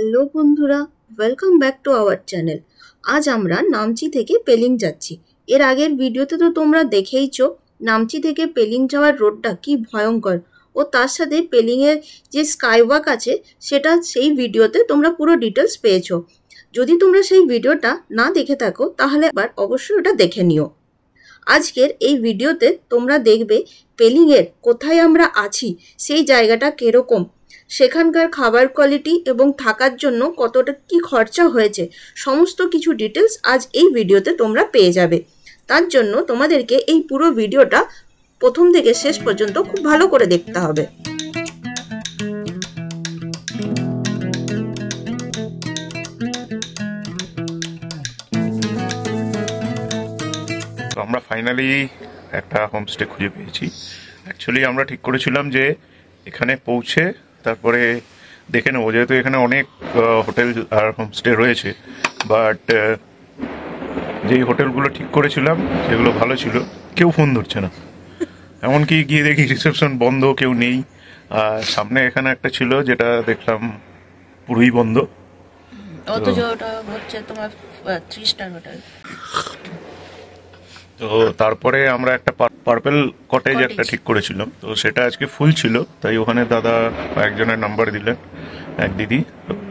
Hello বন্ধুরা, welcome back to our channel. আজ আমরা নামচি থেকে পেলিং যাচ্ছি। এর আগের ভিডিওতে তো তোমরা দেখেইছো নামচি থেকে পেলিং যাওয়ার রোডটা কি ভয়ঙ্কর, ও তার সাথে পেলিংয়ের যে স্কাইওয়াক আছে সেটা সেই ভিডিওতে তোমরা পুরো ডিটেলস পেয়েছো। যদি তোমরা সেই ভিডিওটা না দেখে থাকো তাহলে এবার অবশ্যই ওটা দেখে নিও। আজকের এই ভিডিওতে তোমরা দেখবে পেলিংয়ের কোথায় আমরা আছি, সেই জায়গাটা কিরকম, সেখানকার খাবার কোয়ালিটি এবং থাকার জন্য কতটা কি খরচা হয়েছে, সমস্ত কিছু ডিটেলস আজ এই ভিডিওতে তোমরা পেয়ে যাবে। তার জন্য তোমাদেরকে এই পুরো ভিডিওটা প্রথম থেকে শেষ পর্যন্ত খুব ভালো করে দেখতে হবে। তো আমরা ফাইনালি একটা হোমস্টে খুঁজে পেয়েছি। অ্যাকচুয়ালি আমরা ঠিক করেছিলাম যে এখানে পৌঁছে তারপরে দেখে নেবো, যেহেতু এখানে অনেক হোটেল আর হোমস্টে রয়েছে, বাট যেই হোটেলগুলো ঠিক করেছিলাম সেগুলো ভালো ছিল, কেউ ফোন ধরছে না। এমনকি গিয়ে দেখি রিসেপশন বন্ধ, কেউ নেই। আর সামনে এখানে একটা ছিল যেটা দেখলাম পুরোই বন্ধ। অথচ ওটা হচ্ছে তোমার 3 স্টার হোটেল। তো তারপরে আমরা একটা পার্পেল কটেজ একটা ঠিক করেছিলাম, তো সেটা আজকে ফুল ছিল, তাই ওখানে দাদা একজনের নাম্বার দিলেন, এক দিদি।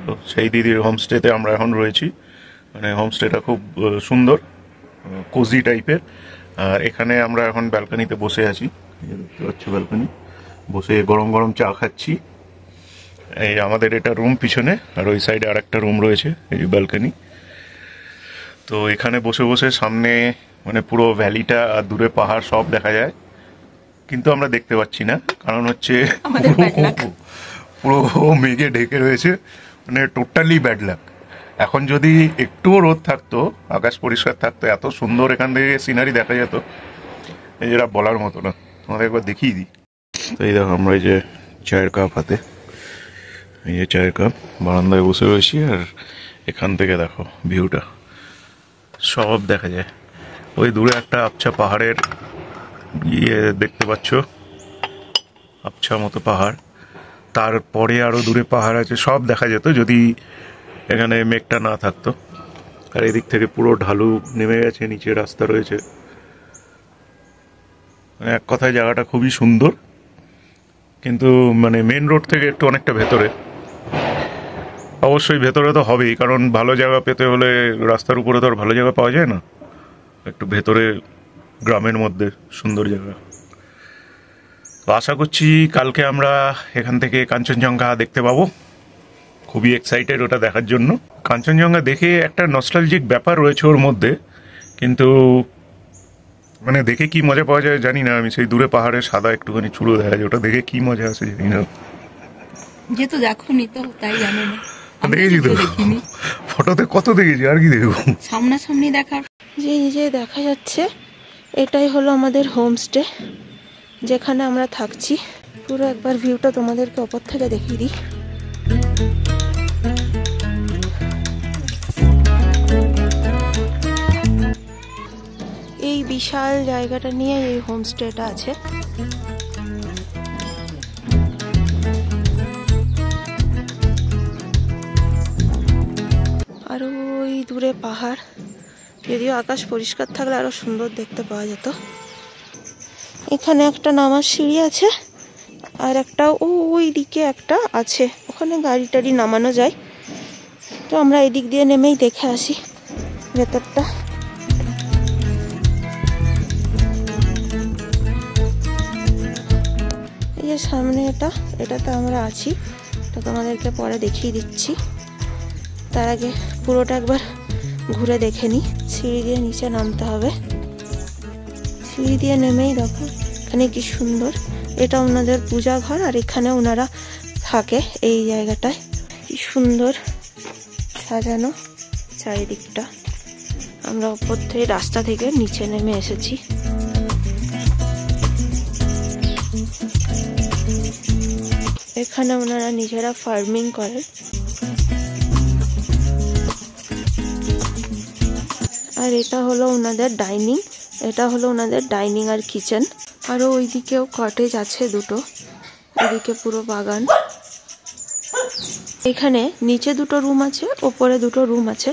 তো সেই দিদির হোমস্টেতে আমরা এখন রয়েছি। মানে হোমস্টেটা খুব সুন্দর, কোজি টাইপের। আর এখানে আমরা এখন ব্যালকনিতে বসে আছি, দেখতে পাচ্ছ ব্যালকনি, বসে গরম গরম চা খাচ্ছি। এই আমাদের এটা রুম পিছনে, আর ওই সাইডে আর একটা রুম রয়েছে, এই যে ব্যালকনি। তো এখানে বসে বসে সামনে মানে পুরো ভ্যালিটা আর দূরে পাহাড় সব দেখা যায়, কিন্তু আমরা দেখতে পাচ্ছি না, কারণ হচ্ছে পুরো মেঘে ঢেকে রয়েছে, মানে টোটালি ব্যাড লাক। এখন যদি একটুও রোদ থাকতো, আকাশ পরিষ্কার থাকতো, এত সুন্দর এখান থেকে সিনারি দেখা যেত, এই যেটা বলার মতো না। তোমাদের একবার দেখিয়ে দিই। তো এই দেখো, আমরা এই যে চায়ের কাপ হাতে, এই যে চায়ের কাপ, বারান্দায় বসে রয়েছি, আর এখান থেকে দেখো ভিউটা সব দেখা যায়। ওই দূরে একটা আবছা পাহাড়ের ইয়ে দেখতে পাচ্ছ, আবছা মতো পাহাড়, তারপরে আরো দূরে পাহাড় আছে, সব দেখা যেত যদি এখানে মেঘটা না থাকতো। আর এদিক থেকে পুরো ঢালু নেমে গেছে, নিচে রাস্তা রয়েছে। এক কথায় জায়গাটা খুবই সুন্দর, কিন্তু মানে মেন রোড থেকে একটু অনেকটা ভেতরে। অবশ্যই ভেতরে তো হবেই, কারণ ভালো জায়গা পেতে হলে রাস্তার উপরে তো আর ভালো জায়গা পাওয়া যায় না, একটু ভেতরে গ্রামের মধ্যে সুন্দর জায়গা। তো আশা করছি কালকে আমরা এখান থেকে কাঞ্চনজঙ্ঘা দেখতে পাবো। খুবই এক্সাইটেড ওটা দেখার জন্য। কাঞ্চনজঙ্ঘা দেখে একটা নস্টালজিক ব্যাপার রয়েছে ওর মধ্যে, কিন্তু মানে দেখে কি মজা পাওয়া যায় জানি না। আমি সেই দূরে পাহাড়ের সাদা একটুখানি চূড়ো দেখা যায়, ওটা দেখে কি মজা আসে জানি না। যেহেতু দেখোনি তো তাই জানো না। দেখেছি তো, ফটোতে কত দেখেছি, আর কি দেখবো, সামনাসামনি দেখার। যে দেখা যাচ্ছে এটাই হলো আমাদের হোমস্টে, যেখানে আমরা থাকছি। পুরো একবার ভিউটা তোমাদেরকে ওপর থেকে দেখিয়ে দিই। এই বিশাল জায়গাটা নিয়ে এই হোমস্টেটা আছে। আর ওই দূরে পাহাড়, যদিও আকাশ পরিষ্কার থাকলে আরো সুন্দর দেখতে পাওয়া যেত। এখানে একটা নামার সিঁড়ি আছে, আর একটা ওই দিকে একটা আছে, ওখানে গাড়ি টাড়ি নামানো যায়। তো আমরা এদিক দিয়ে নেমেই দেখে আসি ভেতরটা। এই যে সামনে এটাতে আমরা আছি, তো তোমাদেরকে পরে দেখিয়ে দিচ্ছি। তার আগে পুরোটা একবার ঘুরে দেখে নিই। সিঁড়ি দিয়ে নিচে নামতে হবে, সিঁড়ি দিয়ে নেমেই দেখো এখানে কি সুন্দর। এটা ওনাদের পূজা ঘর, আর এখানে ওনারা থাকে এই জায়গাটায়। কি সুন্দর সাজানো চারিদিকটা। আমরা উপর থেকে রাস্তা থেকে নিচে নেমে এসেছি। এখানে ওনারা নিজেরা ফার্মিং করে। আর এটা হলো ওনাদের ডাইনিং, এটা হলো ওনাদের ডাইনিং আর কিচেন। আরো ওইদিকেও কটেজ আছে দুটো, এদিকে পুরো বাগান। এখানে নিচে দুটো রুম আছে, ওপরে দুটো রুম আছে।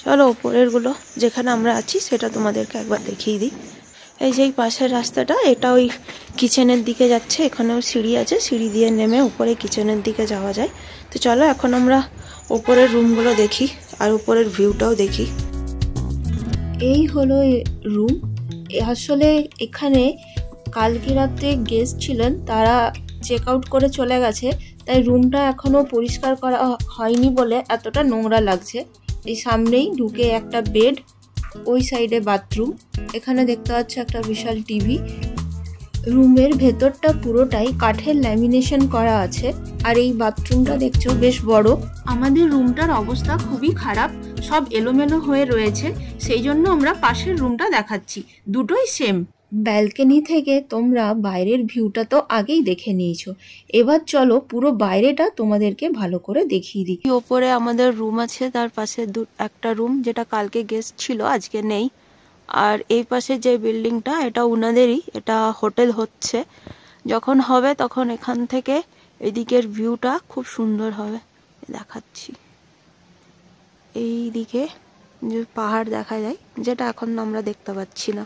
চলো ওপরের গুলো যেখানে আমরা আছি সেটা তোমাদেরকে একবার দেখিয়ে দিই। এই যে পাশের রাস্তাটা, এটা ওই কিচেনের দিকে যাচ্ছে। এখানেও সিঁড়ি আছে, সিঁড়ি দিয়ে নেমে উপরে কিচেনের দিকে যাওয়া যায়। তো চলো এখন আমরা ওপরের রুমগুলো দেখি আর উপরের ভিউটাও দেখি। এই হলো রুম। আসলে এখানে কালকে রাতে গেস্ট ছিলেন, তারা চেক আউট করে চলে গেছে, তাই রুমটা এখনো পরিষ্কার করা হয়নি বলে এতটা নোংরা লাগছে। এই সামনেই ঢুকে একটা বেড, ওই সাইডে বাথরুম, এখানে দেখতে পাচ্ছ একটা বিশাল টিভি। রুমের ভেতরটা পুরোটাই কাঠের ল্যামিনেশন করা আছে। আর এই বাথরুমটা দেখছো বেশ বড়। আমাদের রুমটার অবস্থা খুবই খারাপ, সব এলোমেলো হয়ে রয়েছে, সেই জন্য আমরা পাশের রুমটা দেখাচ্ছি। দুটোই সেম। ব্যালকনি থেকে তোমরা বাইরের ভিউটা তো আগেই দেখে নিয়েছো, এবার চলো পুরো বাইরেটা তোমাদেরকে ভালো করে দেখিয়ে দিই। ওপরে আমাদের রুম আছে, তার পাশে একটা রুম যেটা কালকে গেস্ট ছিল, আজকে নেই। আর এই পাশে যে বিল্ডিংটা, এটা উনাদেরই, এটা হোটেল হচ্ছে। যখন হবে তখন এখান থেকে এদিকের ভিউটা খুব সুন্দর হবে, দেখাচ্ছি। এই দিকে যে পাহাড় দেখা যায়, যেটা এখন আমরা দেখতে পাচ্ছি না।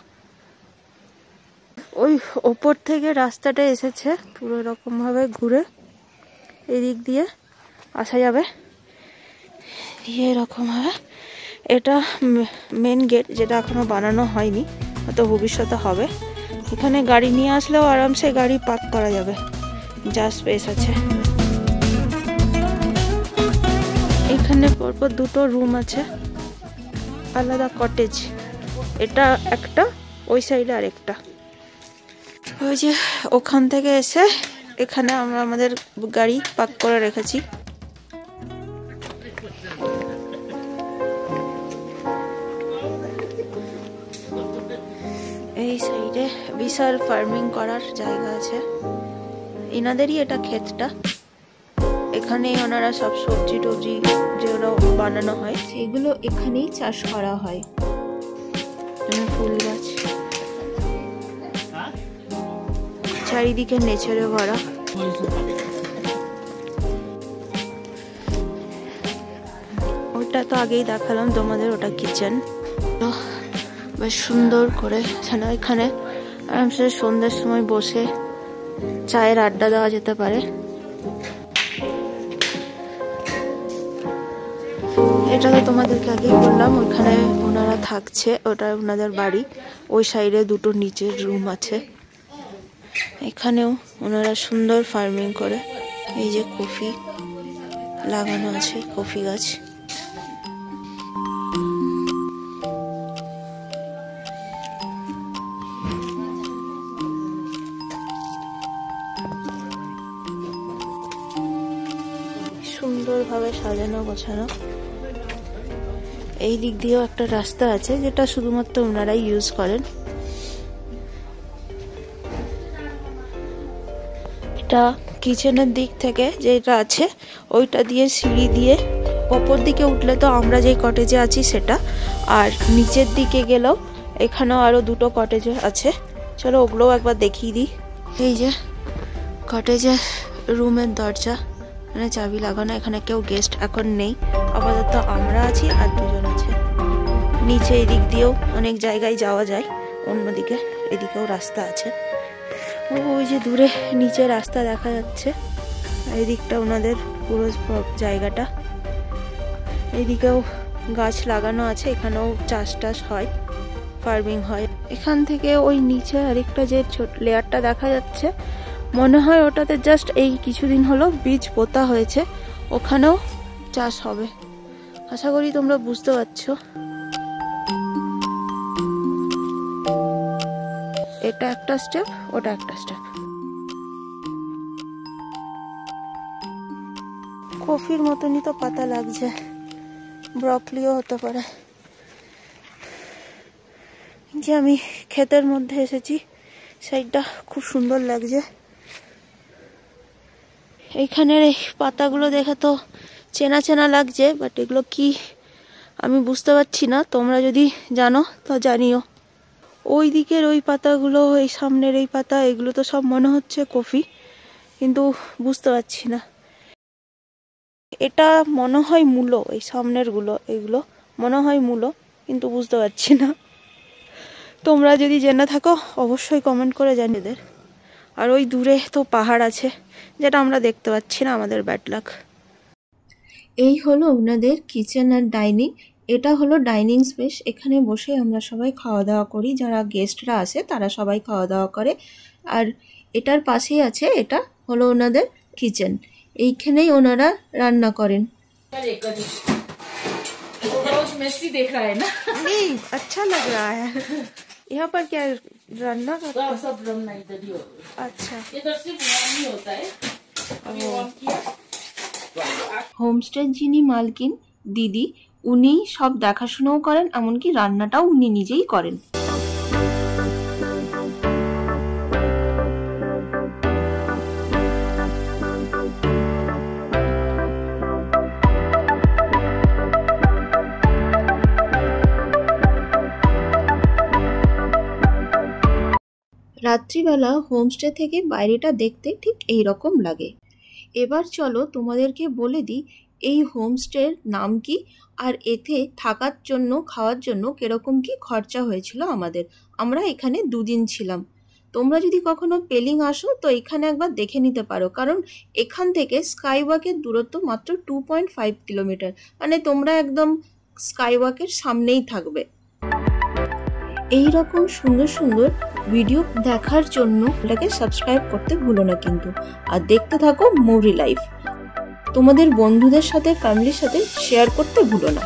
ওই ওপর থেকে রাস্তাটা এসেছে, পুরো এরকম ভাবে ঘুরে এদিক দিয়ে আসা যাবে, এরকম ভাবে। এটা মেন গেট, যেটা এখনো বানানো হয়নি, হয়তো ভবিষ্যতে হবে। এখানে গাড়ি নিয়ে আসলেও আরামসে গাড়ি পার্ক করা যাবে, যা স্পেস আছে। এখানে পরপর দুটো রুম আছে, আলাদা কটেজ। এটা একটা, ওই সাইডে আরেকটা। ওই যে ওখান থেকে এসে এখানে আমরা আমাদের গাড়ি পার্ক করে রেখেছি। এই সাইডে বিশাল ফার্মিং করার জায়গা আছে, এনাদেরই এটা ক্ষেতটা। এখানে ওনারা সব সবজি টবজি যেগুলো বানানো হয় সেগুলো এখানেই চাষ করা হয়। ফুল গাছ, চারিদিকে নেচারে ভরা। ওটা তো আগেই দেখালাম তোমাদের, ওটা কিচেন। বেশ সুন্দর করে এখানে আরামসে সন্ধ্যার সময় বসে চায়ের আড্ডা দেওয়া যেতে পারে। এটা তো তোমাদেরকে আগেই বললাম, ওইখানে ওনারা থাকছে, ওটা ওনাদের বাড়ি। ওই সাইডে দুটো নিচের রুম আছে। এখানেও ওনারা সুন্দর ফার্মিং করে। এই যে কফি লাগানো আছে, কফি গাছ। সুন্দরভাবে সাজানো গোছানো। এই দিক দিয়েও একটা রাস্তা আছে, যেটা শুধুমাত্র ওনারাই ইউজ করেন। এটা কিচেনের দিক থেকে যেটা আছে, ওইটা দিয়ে সিঁড়ি দিয়ে ওপর দিকে উঠলে তো আমরা যেই কটেজে আছি সেটা, আর নিচের দিকে গেলেও এখানেও আরো দুটো কটেজ আছে। চলো ওগুলোও একবার দেখিয়ে দিই। এই যে কটেজের রুমের দরজা, মানে চাবি লাগানো। এখানে কেউ গেস্ট এখন নেই, আপাতত আমরা আছি আর দুজন আছে। নিচে এদিক দিয়েও অনেক জায়গায় যাওয়া যায়, অন্যদিকে এদিকেও রাস্তা আছে। ওই যে দূরে নিচে রাস্তা দেখা যাচ্ছে, এদিকটা ওনাদের পুরো জায়গাটা। এদিকেও গাছ লাগানো আছে, এখানেও চাষ টাস হয়, ফার্মিং হয়। এখান থেকে ওই নিচে আরেকটা যে ছোট লেয়ারটা দেখা যাচ্ছে, মনে হয় ওটাতে জাস্ট এই কিছুদিন হলো বীজ পোতা হয়েছে, ওখানেও চাষ হবে। আশা করি তোমরা বুঝতে পারছো। এটা একটা স্টেপ, ওটা একটা স্টেপ। কফির মতনই তো পাতা লাগছে, ব্রকলিও হতে পারে। যে আমি ক্ষেতের মধ্যে এসেছি, সাইডটা খুব সুন্দর লাগছে। এইখানের এই পাতাগুলো দেখে তো চেনা চেনা লাগছে, বাট এগুলো কি আমি বুঝতে পারছি না। তোমরা যদি জানো তো জানিও। ওই দিকের ওই পাতাগুলো, এই সামনের এই পাতা, এগুলো তো সব মনে হচ্ছে কফি, কিন্তু বুঝতে পারছি না। এটা মনে হয় মূলো, এই সামনের গুলো এগুলো মনে হয় মূলো, কিন্তু বুঝতে পারছি না। তোমরা যদি জেনে থাকো অবশ্যই কমেন্ট করে জানিয়ে। আর ওই দূরে তো পাহাড় আছে, যেটা আমরা দেখতে পাচ্ছি না, আমাদের ব্যাড লাক। এই হলো ওনাদের কিচেন আর ডাইনিং। এটা হলো ডাইনিং স্পেস, এখানে বসে আমরা সবাই খাওয়া দাওয়া করি, যারা গেস্টরা আসে তারা সবাই খাওয়া দাওয়া করে। আর এটার পাশেই আছে, এটা হলো ওনাদের কিচেন, এইখানেই ওনারা রান্না করেন। अच्छा लग रहा है। यहाँ पर क्या रन्ना करते हैं? सब रन्ना इधर ही होता है। अच्छा, इधर सिर्फ वार्म ही होता है। হোমস্টের যিনি মালকিন দিদি, উনি সব দেখাশোনাও করেন, এমনকি রান্নাটাও উনি নিজেই করেন। রাত্রিবেলা হোমস্টে থেকে বাইরেটা দেখতে ঠিক এই রকম লাগে। এবার চলো তোমাদেরকে বলে দিই এই হোমস্টের নাম কি, আর এতে থাকার জন্য খাওয়ার জন্য কিরকম কি খরচা হয়েছিল আমাদের। আমরা এখানে 2 দিন ছিলাম। তোমরা যদি কখনো পেলিং আসো তো এখানে একবার দেখে নিতে পারো, কারণ এখান থেকে স্কাইওয়াকের দূরত্ব মাত্র 2.5 কিলোমিটার, মানে তোমরা একদম স্কাইওয়াকের সামনেই থাকবে। এই রকম সুন্দর সুন্দর ভিডিও দেখার জন্য এটাকে সাবস্ক্রাইব করতে ভুলো না কিন্তু, আর দেখতে থাকো মৌরি লাইফ। তোমাদের বন্ধুদের সাথে, ফ্যামিলির সাথে শেয়ার করতে ভুলো না।